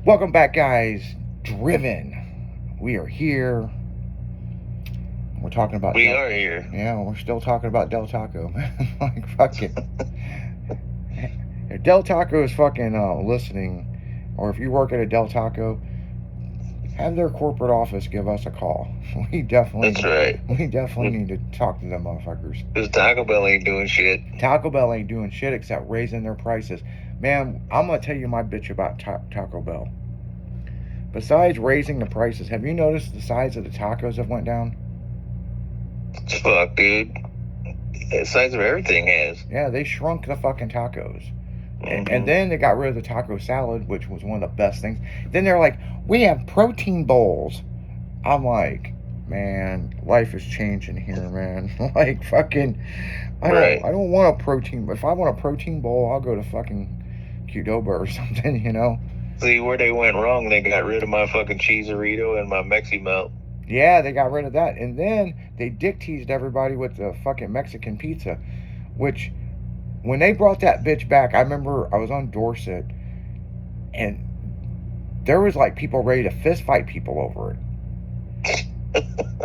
Welcome back, guys. Driven. We are here. We're talking about We are here. Yeah, we're still talking about Del Taco, man. Like, fuck it. If Del Taco is fucking listening, or if you work at a Del Taco, have their corporate office give us a call. We definitely, That's right. we definitely need to talk to them motherfuckers. Because Taco Bell ain't doing shit. Taco Bell ain't doing shit except raising their prices. Man, I'm gonna tell you my bitch about Taco Bell. Besides raising the prices, have you noticed the size of the tacos have went down? Fuck, dude. The size of everything has. Yeah, they shrunk the fucking tacos. And then they got rid of the taco salad, which was one of the best things. Then they're like, we have protein bowls. I'm like, man, life is changing here, man. Like, fucking, I don't want a protein. If I want a protein bowl, I'll go to fucking Qdoba or something, you know. See where they went wrong. They got rid of my fucking cheeserito and my Mexi Melt. Yeah, they got rid of that, and then they dick teased everybody with the fucking Mexican pizza, which when they brought that bitch back, I remember I was on Dorset, and there was like people ready to fist fight people over it.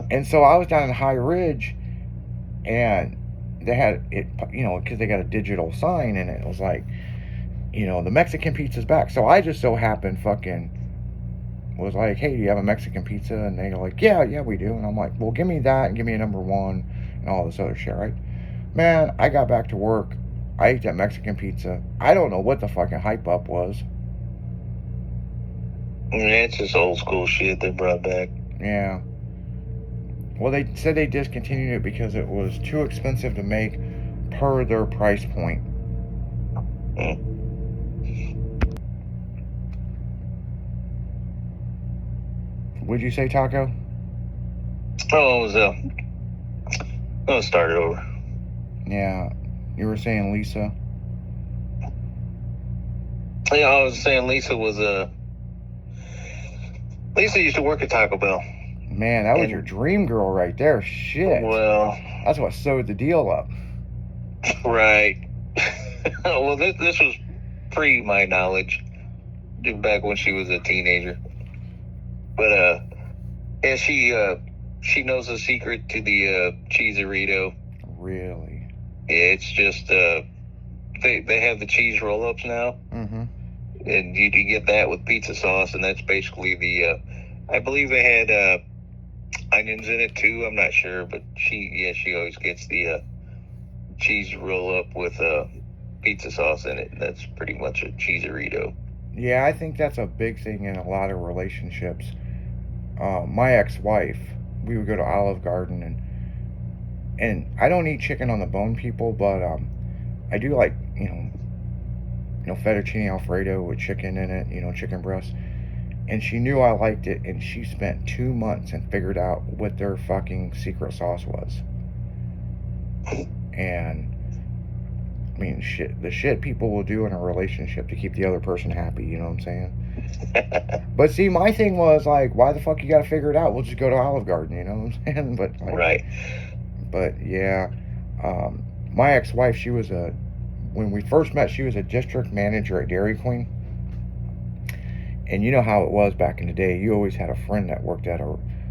And so I was down in High Ridge, and they had it, you know, because they got a digital sign, and it was like, you know, the Mexican pizza's back. So I just so happened fucking was like, hey, do you have a Mexican pizza? And they're like, yeah, we do. And I'm like, well, give me that and give me a number one and all this other shit, right? Man, I got back to work. I ate that Mexican pizza. I don't know what the fucking hype up was. Yeah, it's just old school shit they brought back. Yeah. Well, they said they discontinued it because it was too expensive to make per their price point. Would you say, Taco? Oh, it was I'll start it over. Yeah. You were saying Lisa? Yeah, I was saying Lisa Lisa used to work at Taco Bell. Man, that was your dream girl right there. Shit. Well, that's what sewed the deal up. Right. Well, this was pre my knowledge, back when she was a teenager. But yeah, she knows the secret to the cheeserito. Really? It's just they have the cheese roll-ups now. Mm-hmm. And you can get that with pizza sauce, and that's basically the I believe they had onions in it too. I'm not sure, but she always gets the cheese roll-up with pizza sauce in it. That's pretty much a cheeserito. Yeah, I think that's a big thing in a lot of relationships. My ex-wife, we would go to Olive Garden, and I don't eat chicken on the bone, people, but I do like, you know, fettuccine alfredo with chicken in it, you know, chicken breast. And she knew I liked it, and she spent 2 months and figured out what their fucking secret sauce was. And I mean, the shit people will do in a relationship to keep the other person happy, you know what I'm saying? But see, my thing was like, why the fuck you gotta figure it out? We'll just go to Olive Garden, you know what I'm saying? But like, right. But yeah, my ex-wife, when we first met, she was a district manager at Dairy Queen. And you know how it was back in the day. You always had a friend that worked at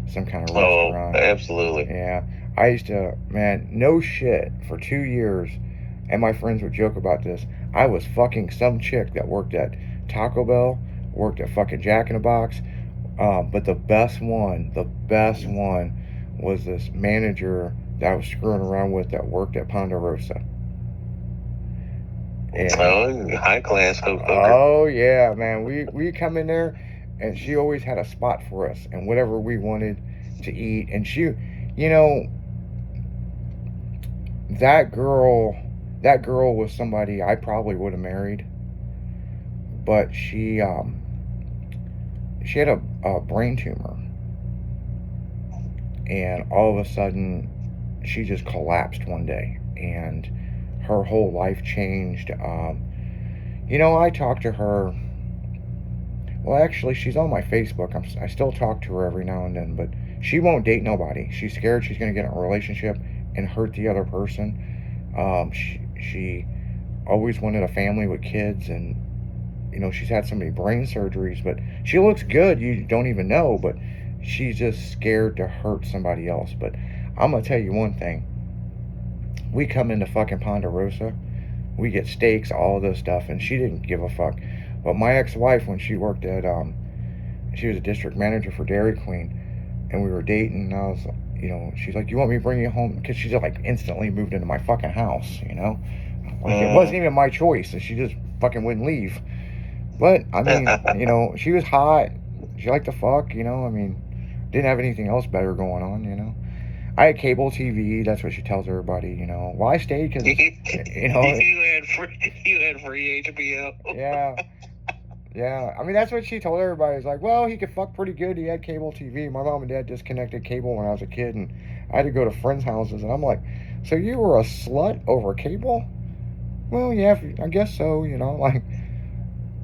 some kind of restaurant. Oh, absolutely. Yeah. I used to, man, no shit, for 2 years, and my friends would joke about this, I was fucking some chick that worked at Taco Bell, worked at fucking Jack in the Box, but the best one was this manager that I was screwing around with that worked at Ponderosa. And, high class hooker. Oh yeah, man. We come in there, and she always had a spot for us and whatever we wanted to eat. And she, you know, that girl was somebody I probably would have married, but she had a brain tumor, and all of a sudden she just collapsed one day, and her whole life changed. You know, I talked to her. Well, actually, she's on my Facebook. I still talk to her every now and then, but she won't date nobody. She's scared she's going to get in a relationship and hurt the other person. She always wanted a family with kids, and she's had so many brain surgeries, but she looks good. You don't even know, but she's just scared to hurt somebody else. But I'm gonna tell you one thing. We come into fucking Ponderosa, we get steaks, all this stuff, and she didn't give a fuck. But my ex-wife, when she worked at, she was a district manager for Dairy Queen, and we were dating, and I was, she's like, you want me to bring you home? Because she just, like, instantly moved into my fucking house, Like, it wasn't even my choice, and she just fucking wouldn't leave. But, I mean, she was hot. She liked to fuck, I mean, didn't have anything else better going on. I had cable TV. That's what she tells everybody, Well, I stayed because, you had free HBO. Yeah. I mean, that's what she told everybody. It's like, well, he could fuck pretty good. He had cable TV. My mom and dad disconnected cable when I was a kid, and I had to go to friends' houses. And I'm like, so you were a slut over cable? Well, yeah, I guess so, Like,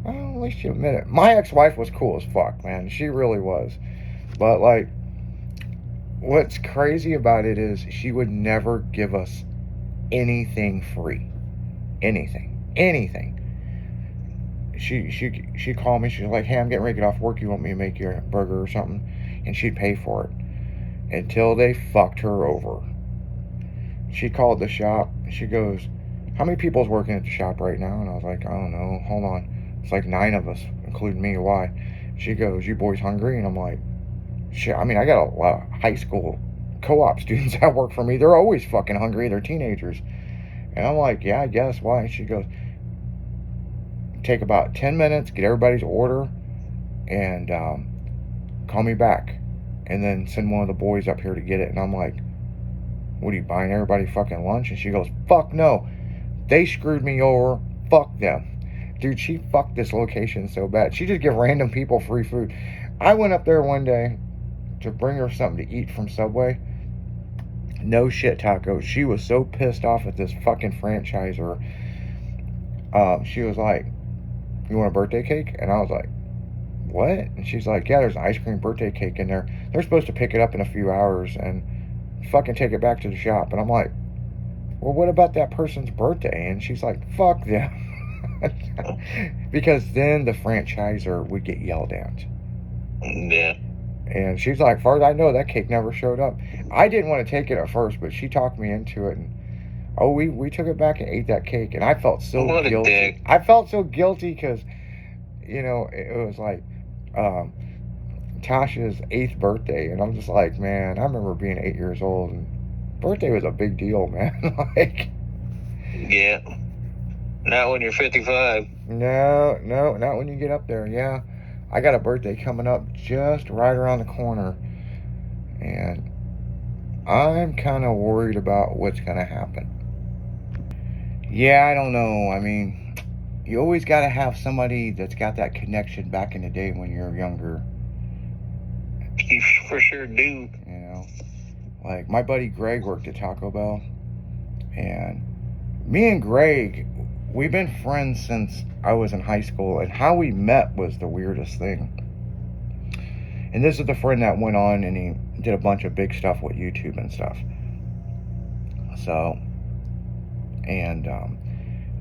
well, at least you admit it. My ex-wife was cool as fuck, man. She really was. But, like, what's crazy about it is she would never give us anything free. Anything. She called me. She's like, hey, I'm getting ready to get off work. You want me to make you a burger or something? And she'd pay for it until they fucked her over. She called the shop. She goes, how many people's working at the shop right now? And I was like, I don't know. Hold on. It's like 9 of us, including me. Why? She goes, you boys hungry? And I'm like, shit. I mean, I got a lot of high school co-op students that work for me. They're always fucking hungry. They're teenagers. And I'm like, yeah, I guess. Why? And she goes, take about 10 minutes, get everybody's order, and call me back. And then send one of the boys up here to get it. And I'm like, what are you buying everybody fucking lunch? And she goes, fuck no. They screwed me over. Fuck them. Dude, she fucked this location so bad. She just give random people free food. I went up there one day to bring her something to eat from Subway. No shit, Taco. She was so pissed off at this fucking franchisor. She was like, you want a birthday cake? And I was like, what? And she's like, yeah, there's an ice cream birthday cake in there. They're supposed to pick it up in a few hours and fucking take it back to the shop. And I'm like, well, what about that person's birthday? And she's like, fuck them. Because then the franchisor would get yelled at. Yeah. And she's like, far as I know, that cake never showed up. I didn't want to take it at first, but she talked me into it. And we took it back and ate that cake. And I felt so guilty. I felt so guilty because, it was like Tasha's 8th birthday. And I'm just like, man, I remember being 8 years old. And birthday was a big deal, man. Like, yeah. Not when you're 55. No, not when you get up there. Yeah. I got a birthday coming up just right around the corner. And I'm kind of worried about what's going to happen. Yeah, I don't know. I mean, you always got to have somebody that's got that connection back in the day when you're younger. You for sure do. Like my buddy Greg worked at Taco Bell. And me and Greg, we've been friends since I was in high school. And how we met was the weirdest thing. And this is the friend that went on and he did a bunch of big stuff with YouTube and stuff. So, and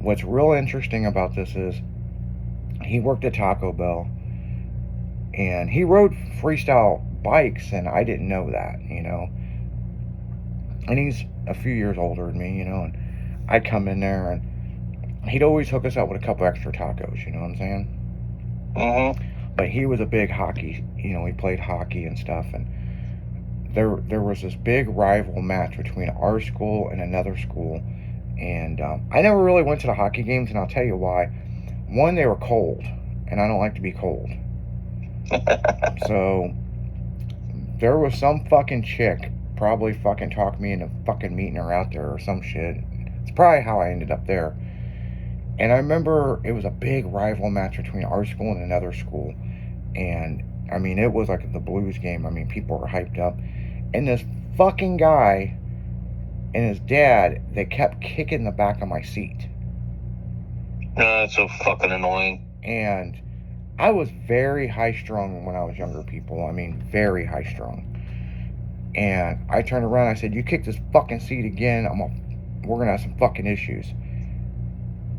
what's real interesting about this is he worked at Taco Bell and he rode freestyle bikes, and I didn't know that, and he's a few years older than me, and I'd come in there and he'd always hook us up with a couple extra tacos, you know what I'm saying? But he was a big hockey, he played hockey and stuff, and there was this big rival match between our school and another school. And I never really went to the hockey games, and I'll tell you why. One, they were cold, and I don't like to be cold. So there was some fucking chick probably fucking talked me into fucking meeting her out there or some shit. It's probably how I ended up there. And I remember it was a big rival match between our school and another school. And I mean, it was like the Blues game. I mean, people were hyped up. And this fucking guy and his dad, they kept kicking the back of my seat. That's so fucking annoying. And I was very high-strung when I was younger, people. I mean, very high-strung. And I turned around and I said, you kick this fucking seat again, we're gonna have some fucking issues.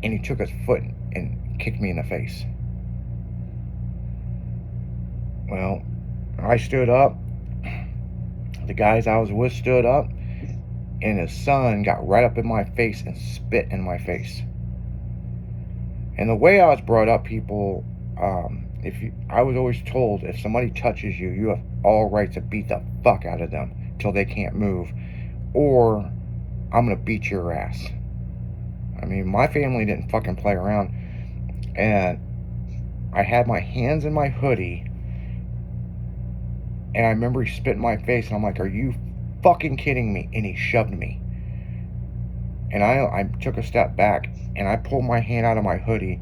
And he took his foot and kicked me in the face. Well, I stood up. The guys I was with stood up, and his son got right up in my face and spit in my face. And the way I was brought up, people, I was always told if somebody touches you, you have all right to beat the fuck out of them till they can't move, or I'm gonna beat your ass. I mean, my family didn't fucking play around, and I had my hands in my hoodie, and I remember he spit in my face, and I'm like, "Are you fucking kidding me?" And he shoved me, and I took a step back, and I pulled my hand out of my hoodie,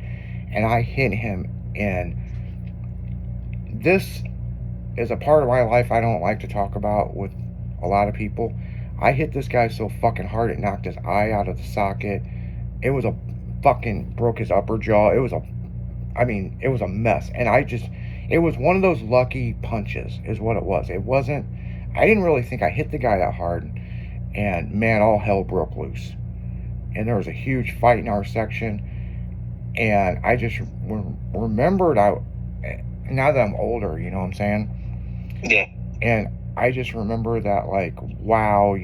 and I hit him. And this is a part of my life I don't like to talk about with a lot of people. I hit this guy so fucking hard it knocked his eye out of the socket. It was a fucking broke his upper jaw. It was a mess. And it was one of those lucky punches is what it was. It wasn't, I didn't really think I hit the guy that hard. And man, all hell broke loose. And there was a huge fight in our section. And I just remembered, now that I'm older, you know what I'm saying? Yeah. And I just remember that, like, wow,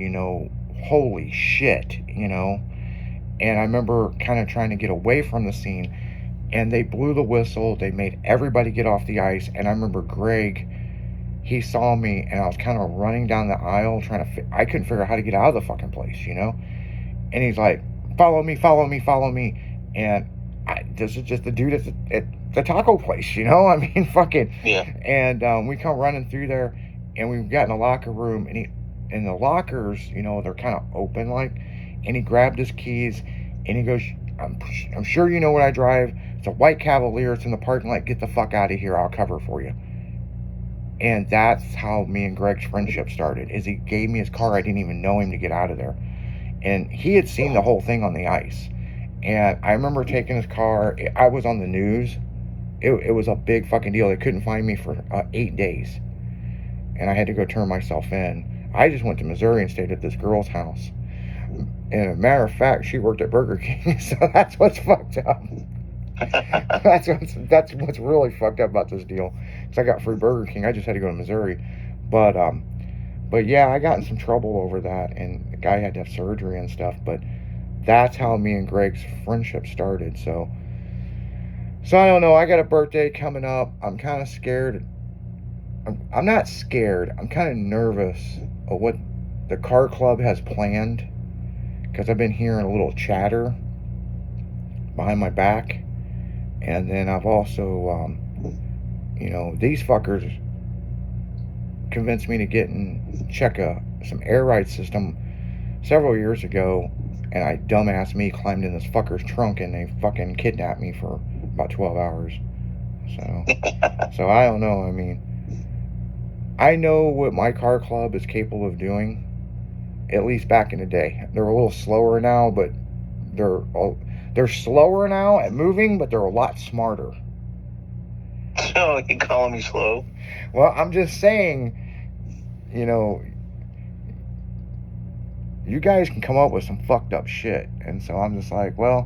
holy shit, And I remember kind of trying to get away from the scene, and they blew the whistle. They made everybody get off the ice. And I remember Greg, he saw me, and I was kind of running down the aisle I couldn't figure out how to get out of the fucking place, And he's like, follow me, follow me, follow me. And this is just the dude at the taco place, I mean, fucking. Yeah. And we come running through there, and we got in the locker room, and the lockers, they're kind of open, like, and he grabbed his keys, and he goes, I'm sure you know what I drive. It's a white Cavalier. It's in the parking lot. Get the fuck out of here. I'll cover for you. And that's how me and Greg's friendship started, is he gave me his car. I didn't even know him to get out of there. And he had seen the whole thing on the ice. And I remember taking his car. I was on the news. It was a big fucking deal. They couldn't find me for 8 days. And I had to go turn myself in. I just went to Missouri and stayed at this girl's house. And as a matter of fact, she worked at Burger King. So that's what's fucked up. that's what's really fucked up about this deal. Because I got free Burger King. I just had to go to Missouri. But yeah, I got in some trouble over that. And the guy had to have surgery and stuff. But that's how me and Greg's friendship started. So I don't know. I got a birthday coming up. I'm kind of scared. I'm not scared. I'm kind of nervous of what the car club has planned, because I've been hearing a little chatter behind my back. And then I've also, these fuckers convinced me to check some air ride system several years ago. And dumbass me, climbed in this fucker's trunk, and they fucking kidnapped me for about 12 hours. So I don't know. I mean, I know what my car club is capable of doing, at least back in the day. They're a little slower now, but they're slower now at moving, but they're a lot smarter. So you calling me slow? Well, I'm just saying, you guys can come up with some fucked up shit. And so I'm just like, well,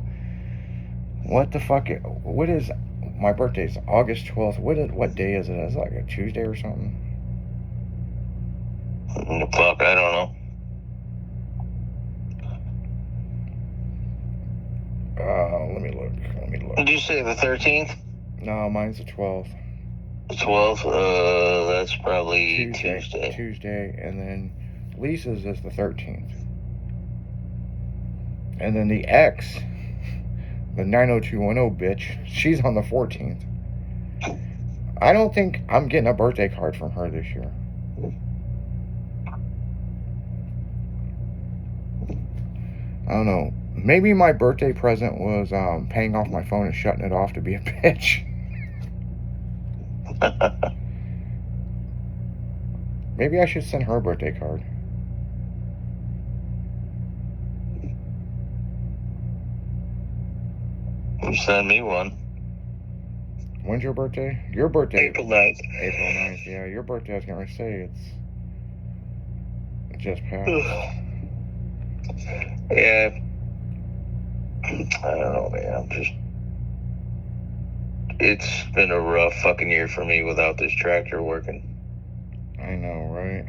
what the fuck? What is my birthday's August 12th? What day is it? Is it like a Tuesday or something? Fuck, I don't know. Let me look. Did you say the 13th? No, mine's the 12th. The 12th? That's probably Tuesday. Tuesday, and then Lisa's is the 13th. And then the ex, the 90210 bitch, she's on the 14th. I don't think I'm getting a birthday card from her this year. I don't know. Maybe my birthday present was paying off my phone and shutting it off to be a bitch. Maybe I should send her a birthday card. You send me one. When's your birthday? Your birthday? April 9th. April 9th, yeah. Your birthday, I was going to say, it just passed. Yeah. I don't know, man. it's been a rough fucking year for me without this tractor working. I know, right?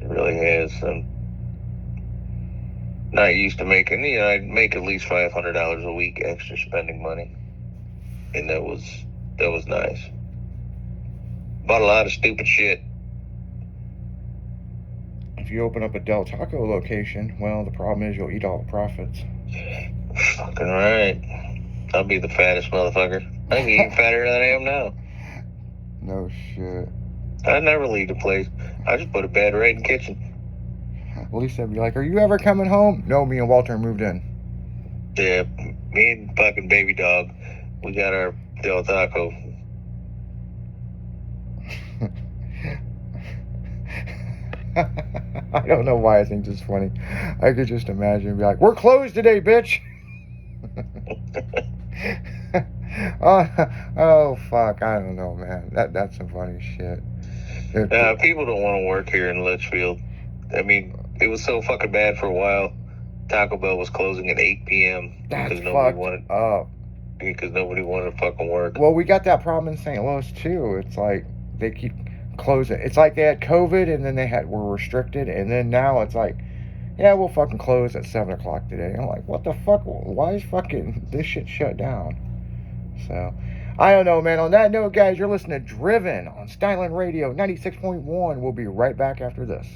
It really has. I'm not used to making, I'd make at least $500 a week extra spending money. And that was nice. Bought a lot of stupid shit. If you open up a Del Taco location, well, the problem is you'll eat all the profits. Fucking right. I'll be the fattest motherfucker. I'm even fatter than I am now. No shit. I'd never leave the place. I just put a bed right in the kitchen. At least I'd be like, are you ever coming home? No, me and Walter moved in. Yeah, me and fucking baby dog, we got our Del Taco. I don't know why I think this is funny. I could just imagine be like, we're closed today, bitch. oh fuck, I don't know, man. That's some funny shit. People don't want to work here in Litchfield. I mean, it was so fucking bad for a while. Taco Bell was closing at 8 p.m. That's because nobody fucked up. Because nobody wanted to fucking work. Well, we got that problem in St. Louis too. It's like they keep closing. It's like they had COVID and then were restricted, and then now it's like, yeah, we'll fucking close at 7 o'clock today. I'm like, what the fuck? Why is fucking this shit shut down? So, I don't know, man. On that note, guys, you're listening to Driven on Styling Radio 96.1. We'll be right back after this.